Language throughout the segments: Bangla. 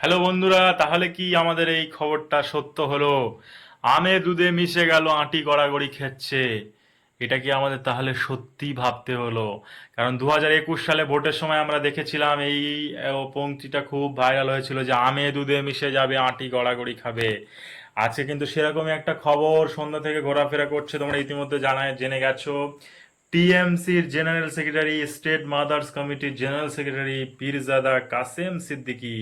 হ্যালো বন্ধুরা, তাহলে কি আমাদের এই খবরটা সত্য হলো? আমে দুধে মিশে গেল, আঁটি গড়াগড়ি খেচ্ছে। এটা কি আমাদের তাহলে সত্যি ভাবতে হলো? কারণ 2021 সালে ভোটের সময় আমরা দেখেছিলাম এই পংক্তিটা খুব ভাইরাল হয়েছিল যে আমে দুধে মিশে যাবে, আঁটি গড়াগড়ি খাবে। আজকে কিন্তু সেরকমই একটা খবর সন্ধ্যা থেকে ঘোরাফেরা করছে, তোমরা ইতিমধ্যে জেনে গেছো। টিএমসির জেনারেল সেক্রেটারি, স্টেট মাদার্স কমিটির জেনারেল সেক্রেটারি পীরজাদা কাসেম সিদ্দিকী।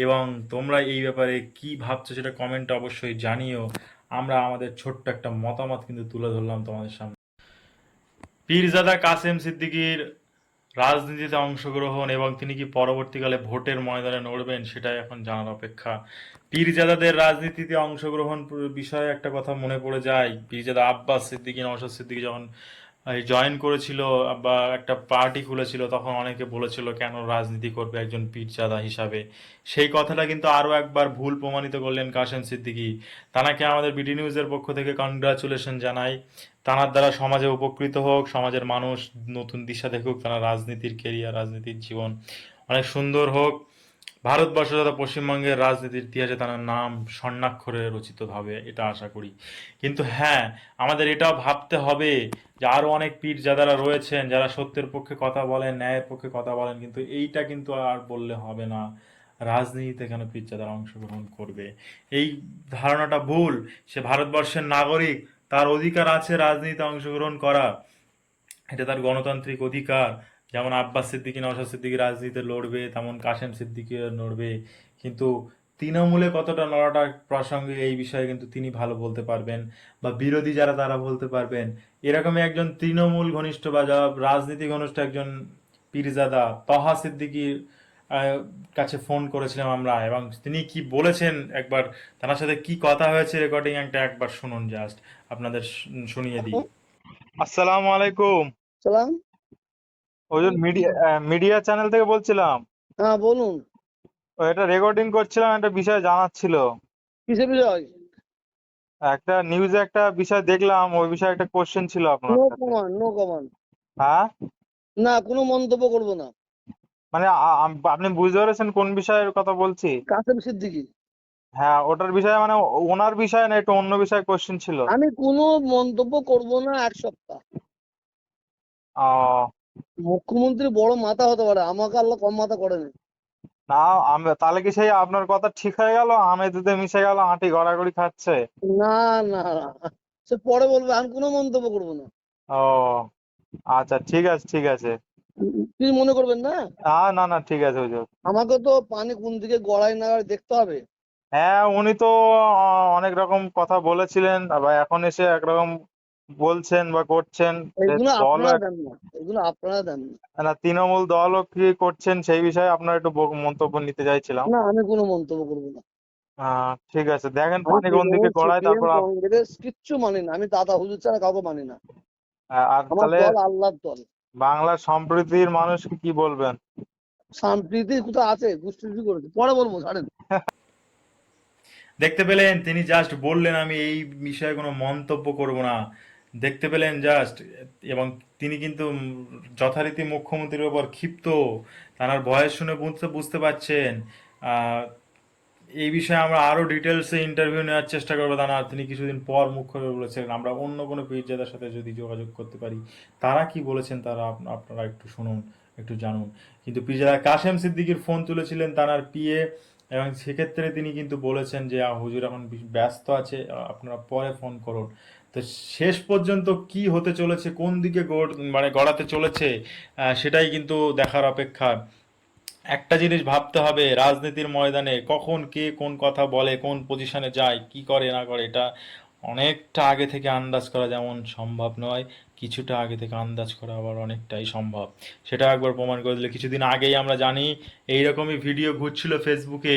এবং তোমরা এই ব্যাপারে কি ভাবছো সেটা কমেন্টে অবশ্যই জানিও। আমরা আমাদের ছোট্ট একটা মতামত কিন্তু তুলে ধরলাম তোমাদের সামনে। পীরজাদা কাসেম সিদ্দিকীর রাজনীতিতে অংশগ্রহণ এবং তিনি কি পরবর্তীকালে ভোটের ময়দানে নড়বেন সেটাই এখন জানার অপেক্ষা। পীরজাদাদের রাজনীতিতে অংশগ্রহণ বিষয়ে একটা কথা মনে পড়ে যায়। পীরজাদা আব্বাস সিদ্দিকী, নওশাদ সিদ্দিকী যখন জয়েন করেছিল বা একটা পার্টি খুলেছিল, তখন অনেকে বলেছিল কেন রাজনীতি করবে একজন পীরজাদা হিসাবে। সেই কথাটা কিন্তু আরও একবার ভুল প্রমাণিত করলেন কাশেম সিদ্দিকী। তানাকে আমাদের বিডি নিউজের পক্ষ থেকে কনগ্রাচুলেশন জানাই। তানার দ্বারা সমাজে উপকৃত হোক, সমাজের মানুষ নতুন দিশা দেখুক, তারা রাজনীতির কেরিয়ার, রাজনীতির জীবন অনেক সুন্দর হোক। ভারতবর্ষ তথা পশ্চিমবঙ্গের রাজনীতির ইতিহাসে তার নাম স্বর্ণাক্ষরে রচিত হবে, এটা আশা করি। কিন্তু হ্যাঁ, আমাদের এটাও ভাবতে হবে যে আরও অনেক পীরজাদারা রয়েছেন যারা সত্যের পক্ষে কথা বলেন, ন্যায়ের পক্ষে কথা বলেন, কিন্তু এইটা কিন্তু আর বললে হবে না রাজনীতিতে কেন পীরজাদারা অংশগ্রহণ করবে। এই ধারণাটা ভুল। সে ভারতবর্ষের নাগরিক, তার অধিকার আছে রাজনীতিতে অংশগ্রহণ করা, এটা তার গণতান্ত্রিক অধিকার। যেমন আব্বাস সিদ্দিকী, নওশাদ সিদ্দিকী রাজনীতিতে লড়বে, তেমন কাশেম সিদ্দিকী লড়বে। কিন্তু তৃণমূলে কতটা লড়াটা প্রাসঙ্গিক এই বিষয়ে কিন্তু তিনি ভালো বলতে পারবেন, বা বিরোধী যারা তারা বলতে পারবেন। এরকমই একজন তৃণমূল ঘনিষ্ঠ বা যারা রাজনীতি ঘনিষ্ঠ একজন পীরজাদা তহা সিদ্দিকীর কাছে ফোন করেছিলাম আমরা, এবং তিনি কি বলেছেন একবার, তার সাথে কি কথা হয়েছে রেকর্ডিং একটা একবার শুনুন জাস্ট, আপনাদের শুনিয়ে দিই। আসসালামু আলাইকুম। সালাম। ওজন মিডিয়া মিডিয়া চ্যানেল থেকে বলছিলাম। হ্যাঁ, বলুন। এটা রেকর্ডিং করছিলাম, একটা বিষয় জানার ছিল। কিসের বিষয়? একটা নিউজে একটা বিষয় দেখলাম, ওই বিষয়ে একটা কোশ্চেন ছিল আপনার নো কাছে। কমান, নো কমান। হ্যাঁ, না, কোনো মন্তব্য করব না। মানে আপনি বুঝতে পেরেছেন কোন বিষয়ের কথা বলছি? কাসেম সিদ্দিকী। হ্যাঁ, ওটার বিষয়ে মানে ওনার বিষয় না, একটু অন্য বিষয়ে কোশ্চেন ছিল। আমি কোনো মন্তব্য করব না 1 সপ্তাহ। ও, মুখ্যমন্ত্রী বড় মাথা হতে পারে, আমাকে আল্লাহ কম মাথা করেনি। না, আমি তাহলে কি সেই আপনার কথা ঠিক হয়ে গেল, আমে দুধে মিশে গেল, আঁটি গড়াগড়ি খাচ্ছে? না, না, না। সে পরে বলবে, আমি কোনো মন্তব্য করব না। ও, আচ্ছা, ঠিক আছে, ঠিক আছে। কি মনে করবেন না? না, না, ঠিক আছে, হুজুর। আমাকে তো পানি কোন দিকে গড়ায় না গড়ায় দেখতে হবে। হ্যাঁ, উনি তো অনেক রকম কথা বলেছিলেন, আবার এখন এসে একরকম বলছেন বা করছেন। যে এগুলো দলও আপনারা দেন না, এগুলো আপনারা দেন না। না, তৃণমূল দলও কি করছেন সেই বিষয়ে আপনার একটু মন্তব্য নিতে চাইছিলাম। না, আমি কোনো মন্তব্য করব না। ঠিক আছে, দেখেন আমি পানি কোন দিকে তৃণমূল, গড়ায়, সিপিএম, তারপর কংগ্রেস কিচ্ছু মানি না। আমি দাদা হুজুর ছাড়া কাউকে মানি না। আর আমার তাহলে দল আল্লাহর দল। বাংলার সম্প্রীতির মানুষকে কি বলবেন? সম্প্রীতি কোথাও আছে? দুষ্টুমি করেছে, পরে বলবো, ছাড়েন। দেখতে পেলেন, তিনি জাস্ট বললেন আমি এই বিষয়ে কোনো মন্তব্য করব না। দেখতে পেলেন জাস্ট। এবং তিনি কিন্তু যথারীতি মুখ্যমন্ত্রীর ওপর ক্ষিপ্ত। তার ভয়েস শুনে বুঝতে বুঝতে পারছেন। আহ, এই বিষয়ে আমরা আরো ডিটেলসে ইন্টারভিউ নেওয়ার চেষ্টা করবো। তা না, তিনি কিছুদিন পর মুখ্য বলেছিলেন আমরা অন্য কোনো পীরজাদার সাথে যদি যোগাযোগ করতে পারি। তারা কি বলেছেন তারা আপনারা একটু শুনুন, একটু জানুন। কিন্তু পীরজাদা কাশেম সিদ্দিকীর ফোন তুলেছিলেন তার পিএ, এবং সেক্ষেত্রে তিনি কিন্তু বলেছেন যে হুজুর এখন ব্যস্ত আছে, আপনারা পরে ফোন করুন। তো শেষ পর্যন্ত কি হতে চলেছে, কোন দিকে মানে গড়াতে চলেছে, সেটাই কিন্তু দেখার অপেক্ষা। একটা জিনিস ভাবতে হবে, রাজনীতির ময়দানে কখন কে কোন কথা বলে, কোন পজিশনে যায়, কি করে না করে, এটা অনেকটা আগে থেকে আন্দাজ করা যেমন সম্ভব নয়, কিছুটা আগে থেকে আন্দাজ করা আবার অনেকটাই সম্ভব। সেটা একবার প্রমাণ করে দিলে, কিছুদিন আগেই আমরা জানি এইরকমই ভিডিও ঘুরছিল ফেসবুকে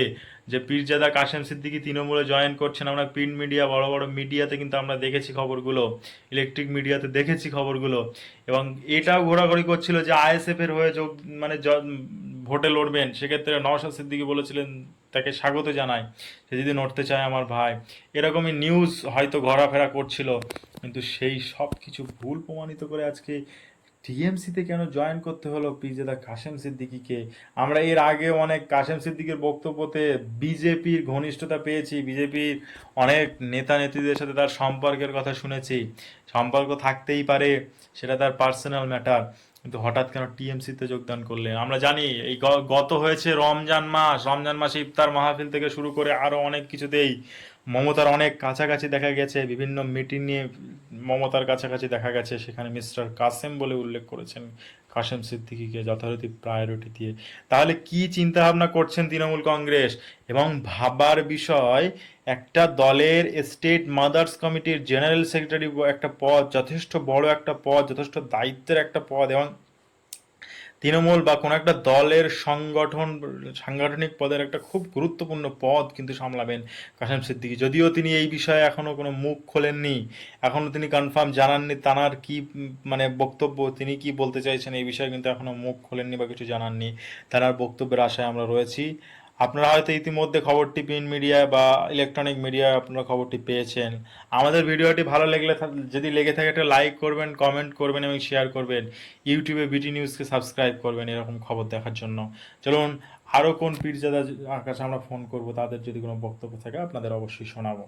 যে পীরজাদা কাশেম সিদ্দিকী তৃণমূলে জয়েন করছেন। আমরা প্রিন্ট মিডিয়া, বড় বড় মিডিয়াতে কিন্তু আমরা দেখেছি খবরগুলো, ইলেকট্রিক মিডিয়াতে দেখেছি খবরগুলো। এবং এটাও ঘোরাঘুরি করছিল যে আইএসএফ এর হয়ে যোগ, মানে ভোটে লড়বেন। সেক্ষেত্রে নওশাদ সিদ্দিকী বলেছিলেন তাকে স্বাগত জানাই, সে যদি লড়তে চায় আমার ভাই। এরকমই নিউজ হয়তো ঘোরাফেরা করছিল। কিন্তু সেই সব কিছু ভুল প্রমাণিত করে আজকে টিএমসিতে কেন জয়েন করতে হলো পিজেদা কাশেম সিদ্দিকীকে? আমরা এর আগে অনেক কাশেম সিদ্দিকের বক্তব্যতে বিজেপির ঘনিষ্ঠতা পেয়েছি, বিজেপির অনেক নেতা নেত্রীদের সাথে তার সম্পর্কের কথা শুনেছি। সম্পর্ক থাকতেই পারে, সেটা তার পার্সোনাল ম্যাটার, কিন্তু হঠাৎ কেন টিএমসিতে যোগদান করলেন? আমরা জানি এই গত হয়েছে রমজান মাস, রমজান মাসে ইফতার মাহফিল থেকে শুরু করে আরো অনেক কিছুতেই মমতার অনেক কাছাকাছি দেখা গেছে, বিভিন্ন মিটিং নিয়ে মমতার কাছাকাছি দেখা গেছে, সেখানে মিস্টার কাসেম বলে উল্লেখ করেছেন কাসেম সিদ্দিকীকে যথারীতি প্রায়োরিটি দিয়ে। তাহলে কি চিন্তা ভাবনা করছেন তৃণমূল কংগ্রেস? এবং ভাবার বিষয়, একটা দলের স্টেট মাদার্স কমিটির জেনারেল সেক্রেটারি একটা পদ, যথেষ্ট বড় একটা পদ, যথেষ্ট দায়িত্বের একটা পদ, এবং তৃণমূল বা কোনো একটা দলের সাংগঠনিক পদের একটা খুব গুরুত্বপূর্ণ পদ কিন্তু সামলাবেন কাসেম সিদ্দিকী। যদিও তিনি এই বিষয়ে এখনো কোনো মুখ খোলেননি, এখনো তিনি কনফার্ম জানাননি তানার কি মানে বক্তব্য, তিনি কি বলতে চাইছেন এই বিষয়ে কিন্তু এখনো মুখ খোলেননি বা কিছু জানাননি। তার বক্তব্যের আশায় আমরা রয়েছি। আপনারা হয়তো ইতিমধ্যে খবরটি প্রিন্ট মিডিয়া বা ইলেকট্রনিক মিডিয়ায় আপনারা খবরটি পেয়েছেন। আমাদের ভিডিওটি ভালো লাগলে, যদি লেগে থাকে, একটা লাইক করবেন, কমেন্ট করবেন এবং শেয়ার করবেন। ইউটিউবে বিটি নিউজকে সাবস্ক্রাইব করবেন এরকম খবর দেখার জন্য। চলুন, আরও কোন পীরজাদা কাছে আমরা ফোন করব, তাদের যদি কোনো বক্তব্য থাকে আপনাদের অবশ্যই শোনাবো।